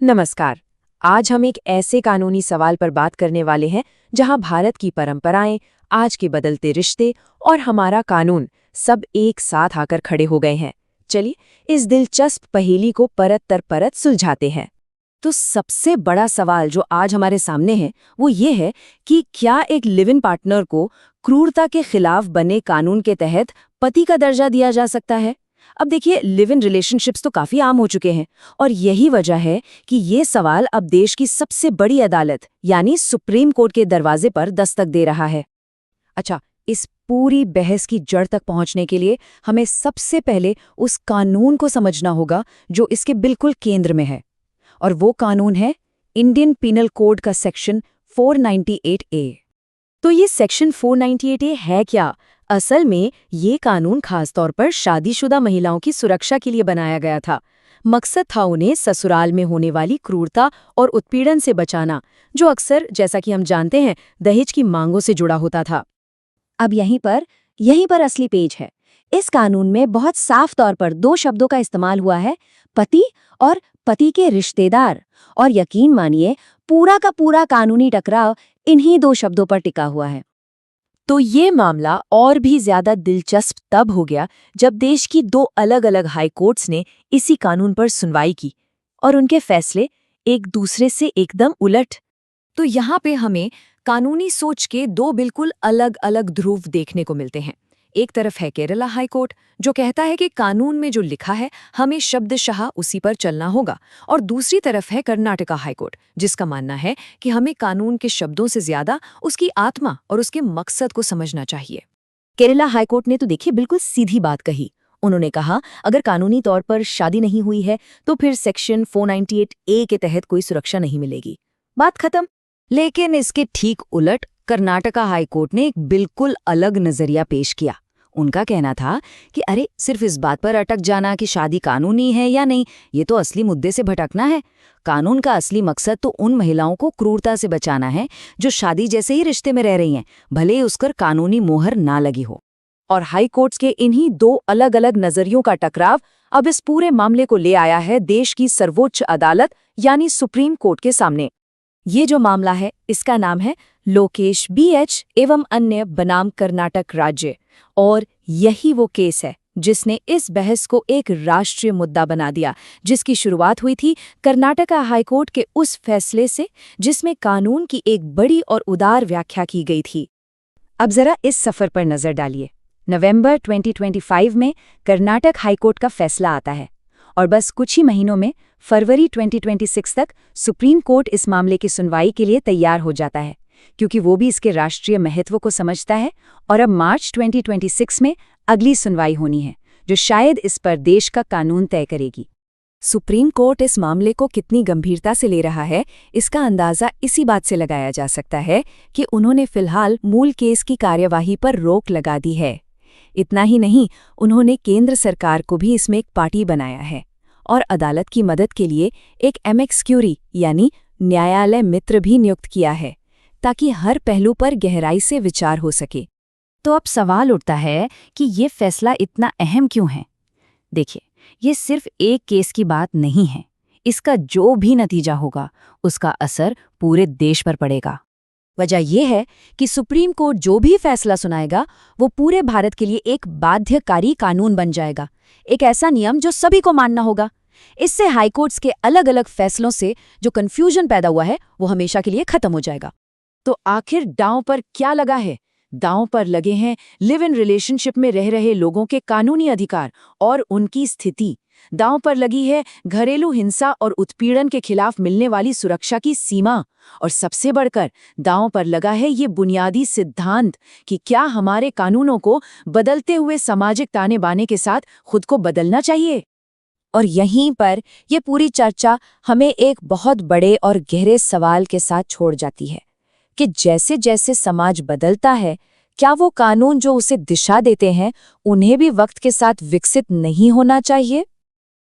नमस्कार। आज हम एक ऐसे कानूनी सवाल पर बात करने वाले हैं जहां भारत की परंपराएं, आज के बदलते रिश्ते और हमारा कानून सब एक साथ आकर खड़े हो गए हैं। चलिए इस दिलचस्प पहेली को परत दर परत सुलझाते हैं। तो सबसे बड़ा सवाल जो आज हमारे सामने है वो ये है कि क्या एक लिव इन पार्टनर को क्रूरता के खिलाफ बने कानून के तहत पति का दर्जा दिया जा सकता है। अब देखिए, लिव इन रिलेशनशिप्स तो काफी आम हो चुके हैं और यही वजह है कि ये सवाल अब देश की सबसे बड़ी अदालत यानी सुप्रीम कोर्ट के दरवाजे पर दस्तक दे रहा है। अच्छा, इस पूरी बहस की जड़ तक पहुंचने के लिए हमें सबसे पहले उस कानून को समझना होगा जो इसके बिल्कुल केंद्र में है, और वो कानून है इंडियन पीनल कोड का सेक्शन 498A। तो ये सेक्शन 498A है क्या? असल में ये कानून खासतौर पर शादीशुदा महिलाओं की सुरक्षा के लिए बनाया गया था। मकसद था उन्हें ससुराल में होने वाली क्रूरता और उत्पीड़न से बचाना, जो अक्सर, जैसा कि हम जानते हैं, दहेज की मांगों से जुड़ा होता था। अब यहीं पर असली पेज है। इस कानून में बहुत साफ तौर पर दो शब्दों का इस्तेमाल हुआ है, पति और पति के रिश्तेदार। और यकीन मानिए, पूरा का पूरा कानूनी टकराव इन्हीं दो शब्दों पर टिका हुआ है। तो ये मामला और भी ज्यादा दिलचस्प तब हो गया जब देश की दो अलग अलग हाई कोर्ट्स ने इसी कानून पर सुनवाई की और उनके फैसले एक दूसरे से एकदम उलट। तो यहाँ पे हमें कानूनी सोच के दो बिल्कुल अलग अलग ध्रुव देखने को मिलते हैं। एक तरफ है केरला हाई कोर्ट, जो कहता है कि कानून में जो लिखा है हमें शब्दशः उसी पर चलना होगा, और दूसरी तरफ है कर्नाटका हाई कोर्ट, जिसका मानना है कि हमें कानून के शब्दों से ज्यादा उसकी आत्मा और उसके मकसद को समझना चाहिए। केरला हाईकोर्ट ने तो देखिए बिल्कुल सीधी बात कही। उन्होंने कहा, अगर कानूनी तौर पर शादी नहीं हुई है तो फिर सेक्शन 498A के तहत कोई सुरक्षा नहीं मिलेगी। बात खत्म। लेकिन इसके ठीक उलट कर्नाटका हाईकोर्ट ने एक बिल्कुल अलग नजरिया पेश किया। उनका कहना था कि अरे, सिर्फ इस बात पर अटक जाना कि शादी कानूनी है या नहीं, ये तो असली मुद्दे से भटकना है। कानून का असली मकसद तो उन महिलाओं को क्रूरता से बचाना है जो शादी जैसे ही रिश्ते में रह रही हैं, भले ही उसकर कानूनी मोहर ना लगी हो। और हाई कोर्ट्स के इन्हीं दो अलग अलग नजरियों का टकराव अब इस पूरे मामले को ले आया है देश की सर्वोच्च अदालत यानी सुप्रीम कोर्ट के सामने। ये जो मामला है, इसका नाम है लोकेश BH एवं अन्य बनाम कर्नाटक राज्य, और यही वो केस है जिसने इस बहस को एक राष्ट्रीय मुद्दा बना दिया, जिसकी शुरुआत हुई थी कर्नाटका हाईकोर्ट के उस फैसले से जिसमें कानून की एक बड़ी और उदार व्याख्या की गई थी। अब जरा इस सफर पर नजर डालिए। नवंबर 2025 में कर्नाटक हाईकोर्ट का फैसला आता है और बस कुछ ही महीनों में फरवरी 2026 तक सुप्रीम कोर्ट इस मामले की सुनवाई के लिए तैयार हो जाता है, क्योंकि वो भी इसके राष्ट्रीय महत्व को समझता है। और अब मार्च 2026 में अगली सुनवाई होनी है, जो शायद इस पर देश का कानून तय करेगी। सुप्रीम कोर्ट इस मामले को कितनी गंभीरता से ले रहा है, इसका अंदाजा इसी बात से लगाया जा सकता है कि उन्होंने फिलहाल मूल केस की कार्यवाही पर रोक लगा दी है। इतना ही नहीं, उन्होंने केंद्र सरकार को भी इसमें एक पार्टी बनाया है और अदालत की मदद के लिए एक एमिकस क्यूरी यानी न्यायालय मित्र भी नियुक्त किया है, ताकि हर पहलू पर गहराई से विचार हो सके। तो अब सवाल उठता है कि ये फैसला इतना अहम क्यों है? देखिए, ये सिर्फ एक केस की बात नहीं है। इसका जो भी नतीजा होगा, उसका असर पूरे देश पर पड़ेगा। वजह यह है कि सुप्रीम कोर्ट जो भी फैसला सुनाएगा, वो पूरे भारत के लिए एक बाध्यकारी कानून बन जाएगा, एक ऐसा नियम जो सभी को मानना होगा। इससे हाईकोर्ट्स के अलग अलग फैसलों से जो कन्फ्यूजन पैदा हुआ है, वो हमेशा के लिए खत्म हो जाएगा। तो आखिर दांव पर क्या लगा है? दांव पर लगे हैं लिव इन रिलेशनशिप में रह रहे लोगों के कानूनी अधिकार और उनकी स्थिति। दांव पर लगी है घरेलू हिंसा और उत्पीड़न के खिलाफ मिलने वाली सुरक्षा की सीमा। और सबसे बढ़कर दांव पर लगा है ये बुनियादी सिद्धांत कि क्या हमारे कानूनों को बदलते हुए सामाजिक ताने बाने के साथ खुद को बदलना चाहिए। और यहीं पर ये पूरी चर्चा हमें एक बहुत बड़े और गहरे सवाल के साथ छोड़ जाती है कि जैसे जैसे समाज बदलता है, क्या वो कानून जो उसे दिशा देते हैं, उन्हें भी वक्त के साथ विकसित नहीं होना चाहिए?